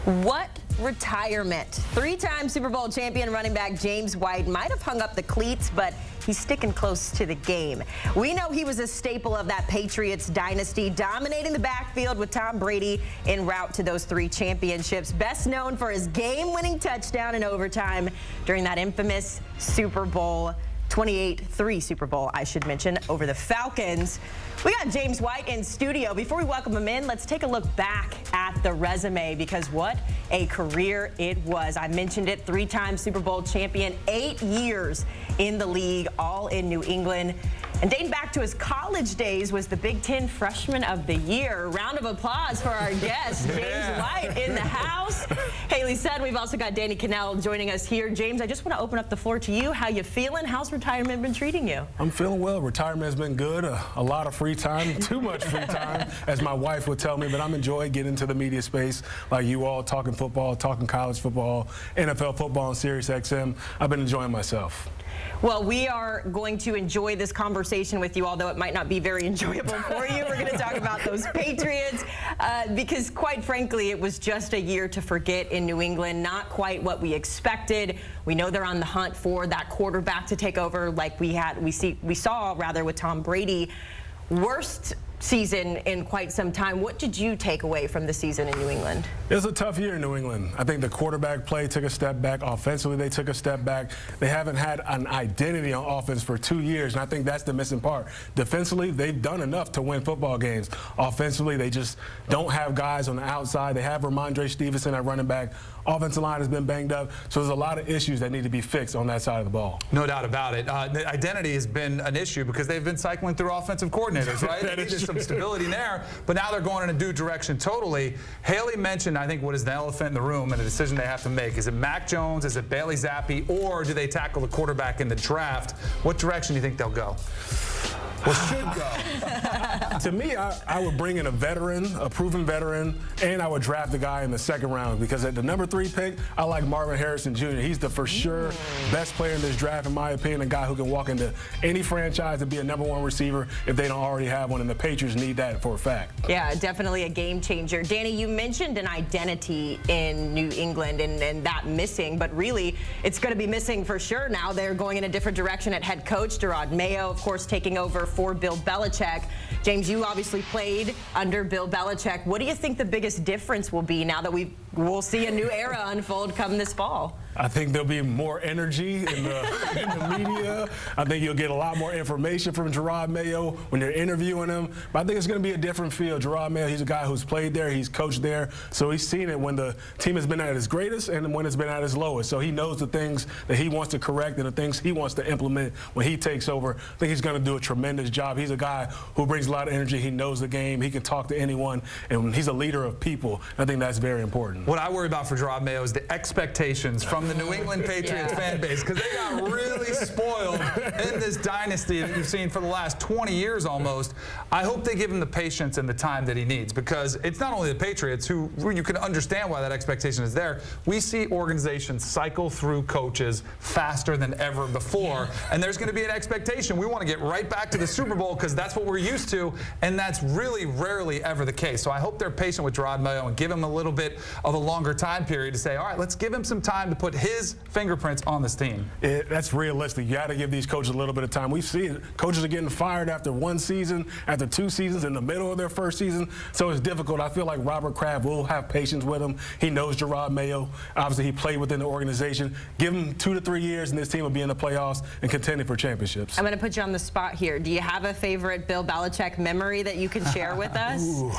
What retirement? Three-time Super Bowl champion running back James White might have hung up the cleats, but he's sticking close to the game. We know he was a staple of that Patriots dynasty, dominating the backfield with Tom Brady en route to those 3 championships. Best known for his game-winning touchdown in overtime during that infamous Super Bowl 28-3 Super Bowl, I should mention, over the Falcons. We got James White in studio. Before we welcome him in, let's take a look back at the resume, because what a career it was. I mentioned it, 3-time Super Bowl champion, 8 years in the league, all in New England. And dating back to his college days was the Big Ten Freshman of the Year. Round of applause for our guest, James White, in the house. Haley said we've also got Danny Cannell joining us here. James, I just want to open up the floor to you. How you feeling? How's retirement been treating you? I'm feeling well. Retirement has been good. A lot of free time, too much free time, as my wife would tell me. But I'm enjoying getting into the media space like you all, talking football, talking college football, NFL football, and Sirius XM. I've been enjoying myself. Well, we are going to enjoy this conversation with you, although it might not be very enjoyable for you. We're going to talk about those Patriots because, quite frankly, it was just a year to forget in New England. Not quite what we expected. We know they're on the hunt for that quarterback to take over, like we saw with Tom Brady. Worst season in quite some time. What did you take away from the season in New England? It was a tough year in New England. I think the quarterback play took a step back. Offensively, they took a step back. They haven't had an identity on offense for 2 years, and I think that's the missing part. Defensively, they've done enough to win football games. Offensively, they just don't have guys on the outside. They have Ramondre Stevenson at running back. Offensive line has been banged up, so there's a lot of issues that need to be fixed on that side of the ball. No doubt about it. The identity has been an issue because they've been cycling through offensive coordinators, right? There's some stability there, but now they're going in a new direction totally. Haley mentioned, I think, what is the elephant in the room and a decision they have to make. Is it Mac Jones? Is it Bailey Zappi? Or do they tackle the quarterback in the draft? What direction do you think they'll go? Or should go? To me, I would bring in a veteran, a proven veteran, and I would draft the guy in the 2nd round, because at the number 3 pick, I like Marvin Harrison Jr. He's the for sure best player in this draft, in my opinion, a guy who can walk into any franchise and be a #1 receiver if they don't already have one, and the Patriots need that for a fact. Yeah, definitely a game changer. Danny, you mentioned an identity in New England and that missing, but really it's going to be missing for sure now. They're going in a different direction at head coach. Gerard Mayo, of course, taking over for Bill Belichick. James, you obviously played under Bill Belichick. What do you think the biggest difference will be now that we'll see a new era unfold come this fall? I think there'll be more energy in the media. I think you'll get a lot more information from Gerard Mayo when they're interviewing him. But I think it's going to be a different feel. Gerard Mayo, he's a guy who's played there, he's coached there, so he's seen it when the team has been at its greatest and when it's been at its lowest. So he knows the things that he wants to correct and the things he wants to implement when he takes over. I think he's going to do a tremendous job. He's a guy who brings a lot of energy. He knows the game. He can talk to anyone, and he's a leader of people. I think that's very important. What I worry about for Gerard Mayo is the expectations from the New England Patriots fan base, because they got really spoiled in this dynasty that you've seen for the last 20 years almost. I hope they give him the patience and the time that he needs, because it's not only the Patriots who you can understand why that expectation is there. We see organizations cycle through coaches faster than ever before, and there's going to be an expectation. We want to get right back to the Super Bowl because that's what we're used to, and that's really rarely ever the case. So I hope they're patient with Gerard Mayo and give him a little bit of a longer time period to say, all right, let's give him some time to put his fingerprints on this team. That's realistic. You got to give these coaches a little bit of time. We see it. Coaches are getting fired after 1 season, after 2 seasons, in the middle of their 1st season. So it's difficult. I feel like Robert Kraft will have patience with him. He knows Gerard Mayo. Obviously, he played within the organization. Give him 2 to 3 years, and this team will be in the playoffs and contending for championships. I'm going to put you on the spot here. Do you have a favorite Bill Belichick memory that you can share with us? Ooh,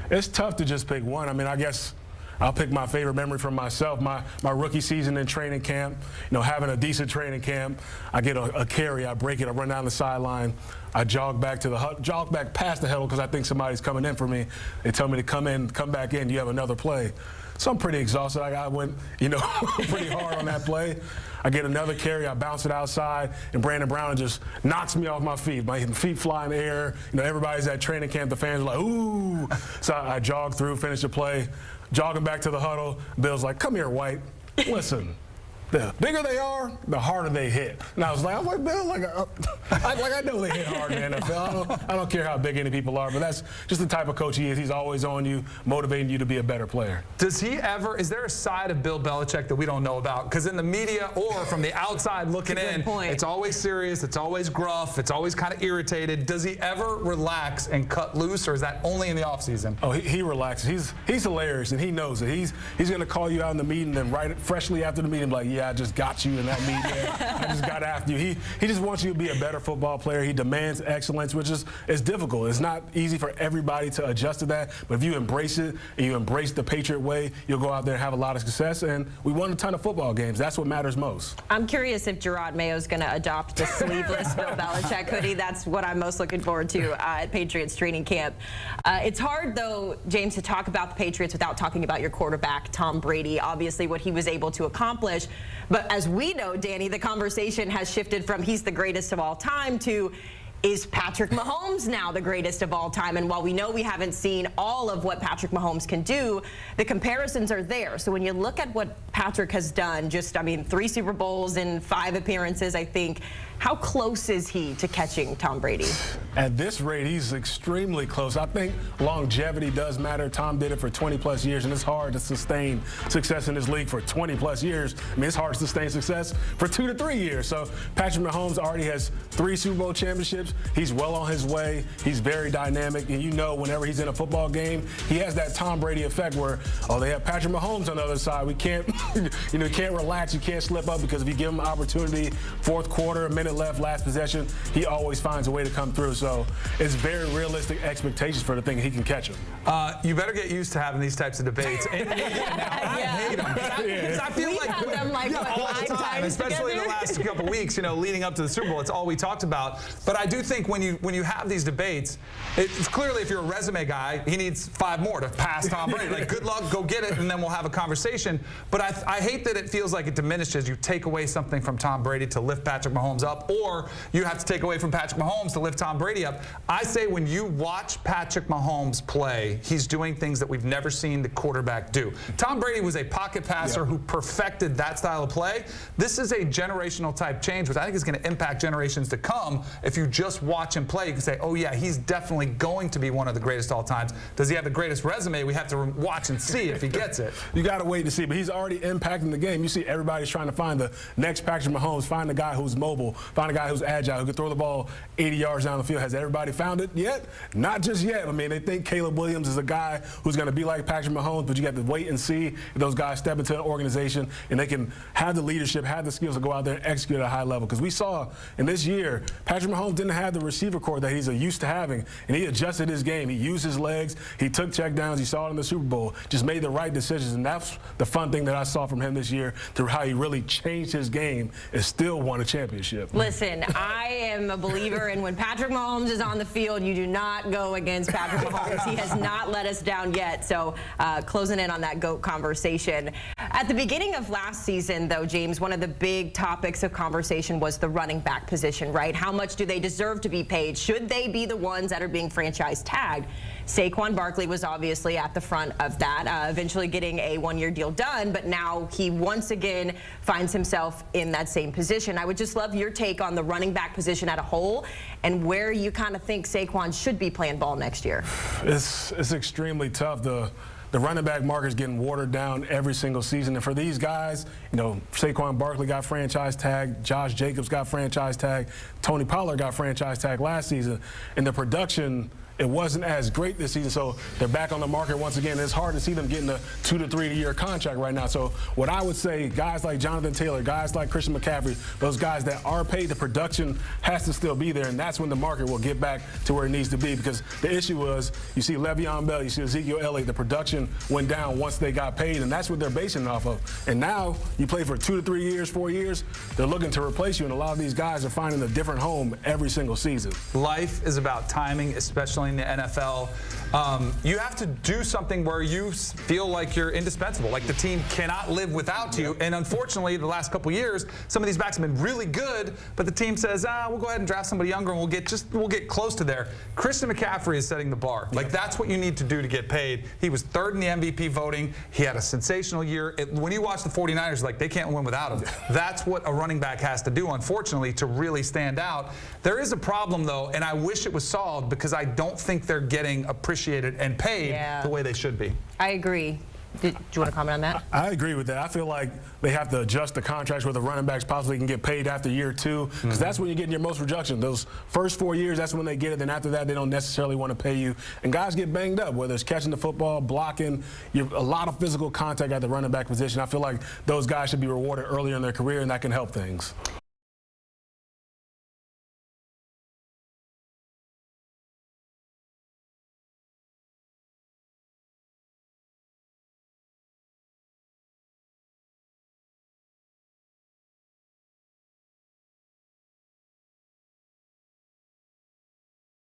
it's tough to just pick one. I mean, I guess I'll pick my favorite memory from myself. My rookie season in training camp, having a decent training camp. I get a carry, I break it, I run down the sideline. I jog back past the huddle because I think somebody's coming in for me. They tell me to come back in, you have another play. So I'm pretty exhausted. I went, pretty hard on that play. I get another carry, I bounce it outside, and Brandon Brown just knocks me off my feet. My feet fly in the air. Everybody's at training camp. The fans are like, ooh. So I jog through, finish the play, jogging back to the huddle. Bill's like, come here, White. Listen, the bigger they are, the harder they hit. And I was like, Bill, I know they hit hard in the NFL. I don't care how big any people are, but that's just the type of coach he is. He's always on you, motivating you to be a better player. Is there a side of Bill Belichick that we don't know about? Because in the media or from the outside looking in, it's always serious, it's always gruff, it's always kind of irritated. Does he ever relax and cut loose, or is that only in the offseason? Oh, he relaxes. He's hilarious, and he knows it. He's going to call you out in the meeting, then freshly after the meeting, like, yeah, I just got you in that meeting. I just got after you. He just wants you to be a better football player. He demands excellence, which is difficult. It's not easy for everybody to adjust to that, but if you embrace it and you embrace the Patriot way, you'll go out there and have a lot of success, and we won a ton of football games. That's what matters most. I'm curious if Gerard Mayo's going to adopt the sleeveless Bill Belichick hoodie. That's what I'm most looking forward to at Patriots training camp. It's hard, though, James, to talk about the Patriots without talking about your quarterback, Tom Brady, obviously what he was able to accomplish. But as we know, Danny, the conversation has shifted from he's the greatest of all time to is Patrick Mahomes now the greatest of all time? And while we know we haven't seen all of what Patrick Mahomes can do, the comparisons are there. So when you look at what Patrick has done, 3 Super Bowls in 5 appearances, I think, how close is he to catching Tom Brady? At this rate, he's extremely close. I think longevity does matter. Tom did it for 20-plus years, and it's hard to sustain success in this league for 20-plus years. I mean, it's hard to sustain success for 2 to 3 years. So Patrick Mahomes already has 3 Super Bowl championships. He's well on his way. He's very dynamic, and you know whenever he's in a football game, he has that Tom Brady effect where, they have Patrick Mahomes on the other side. We can't, you can't relax. You can't slip up because if you give him an opportunity, fourth quarter, a minute left, last possession, he always finds a way to come through. So it's very realistic expectations for the thing he can catch him. You better get used to having these types of debates. I hate them. Because I feel like them all the time, especially in the last couple weeks, leading up to the Super Bowl, it's all we talked about. But I do think when you have these debates, it's clearly if you're a resume guy, he needs 5 more to pass Tom Brady. Like, good luck, go get it, and then we'll have a conversation. But I hate that it feels like it diminishes. You take away something from Tom Brady to lift Patrick Mahomes up, or you have to take away from Patrick Mahomes to lift Tom Brady up. I say when you watch Patrick Mahomes play, he's doing things that we've never seen the quarterback do. Tom Brady was a pocket passer who perfected that style of play. This is a generational type change, which I think is going to impact generations to come. If you just watch him play, you can say, oh yeah, he's definitely going to be one of the greatest all times. Does he have the greatest resume? We have to watch and see if he gets it. You got to wait to see, but he's already impacting the game. You see everybody's trying to find the next Patrick Mahomes, find the guy who's mobile, find a guy who's agile, who can throw the ball 80 yards down the field. Has everybody found it yet? Not just yet. I mean, they think Caleb Williams is a guy who's going to be like Patrick Mahomes, but you got to wait and see if those guys step into an organization and they can have the leadership, have the skills to go out there and execute at a high level. Because we saw in this year, Patrick Mahomes didn't have the receiver corps that he's used to having, and he adjusted his game. He used his legs. He took checkdowns. You saw it in the Super Bowl. Just made the right decisions, and that's the fun thing that I saw from him this year, through how he really changed his game and still won a championship. Listen, I am a believer in when Patrick Mahomes is on the field, you do not go against Patrick Mahomes. He has not let us down yet. So closing in on that GOAT conversation. At the beginning of last season, though, James, one of the big topics of conversation was the running back position, right? How much do they deserve to be paid? Should they be the ones that are being franchise tagged? Saquon Barkley was obviously at the front of that, eventually getting a 1-year deal done, but now he once again finds himself in that same position. I would just love your take on the running back position as a whole and where you kind of think Saquon should be playing ball next year. It's extremely tough. The running back market is getting watered down every single season. And for these guys, Saquon Barkley got franchise tagged, Josh Jacobs got franchise tagged, Tony Pollard got franchise tagged last season, and the production, it wasn't as great this season, so they're back on the market once again. It's hard to see them getting a 2 to 3 year contract right now. So what I would say, guys like Jonathan Taylor, guys like Christian McCaffrey, those guys that are paid, the production has to still be there, and that's when the market will get back to where it needs to be. Because the issue was, you see Le'Veon Bell, you see Ezekiel Elliott, the production went down once they got paid, and that's what they're basing it off of. And now you play for 2 to 3 years, 4 years, they're looking to replace you, and a lot of these guys are finding a different home every single season. Life is about timing, especially unfortunately, in the NFL. You have to do something where you feel like you're indispensable, like the team cannot live without you. And unfortunately, the last couple years, some of these backs have been really good, but the team says, we'll go ahead and draft somebody younger and we'll get close to there. Christian McCaffrey is setting the bar. Like, that's what you need to do to get paid. He was third in the MVP voting. He had a sensational year. When you watch the 49ers, like, they can't win without him. That's what a running back has to do, unfortunately, to really stand out. There is a problem, though, and I wish it was solved because I don't think they're getting appreciated and paid the way they should be. I agree. Do you want to comment on that? I agree with that. I feel like they have to adjust the contracts where the running backs possibly can get paid after year 2, because that's when you're getting your most production. Those first 4 years, that's when they get it. Then after that, they don't necessarily want to pay you. And guys get banged up, whether it's catching the football, blocking, a lot of physical contact at the running back position. I feel like those guys should be rewarded earlier in their career, and that can help things.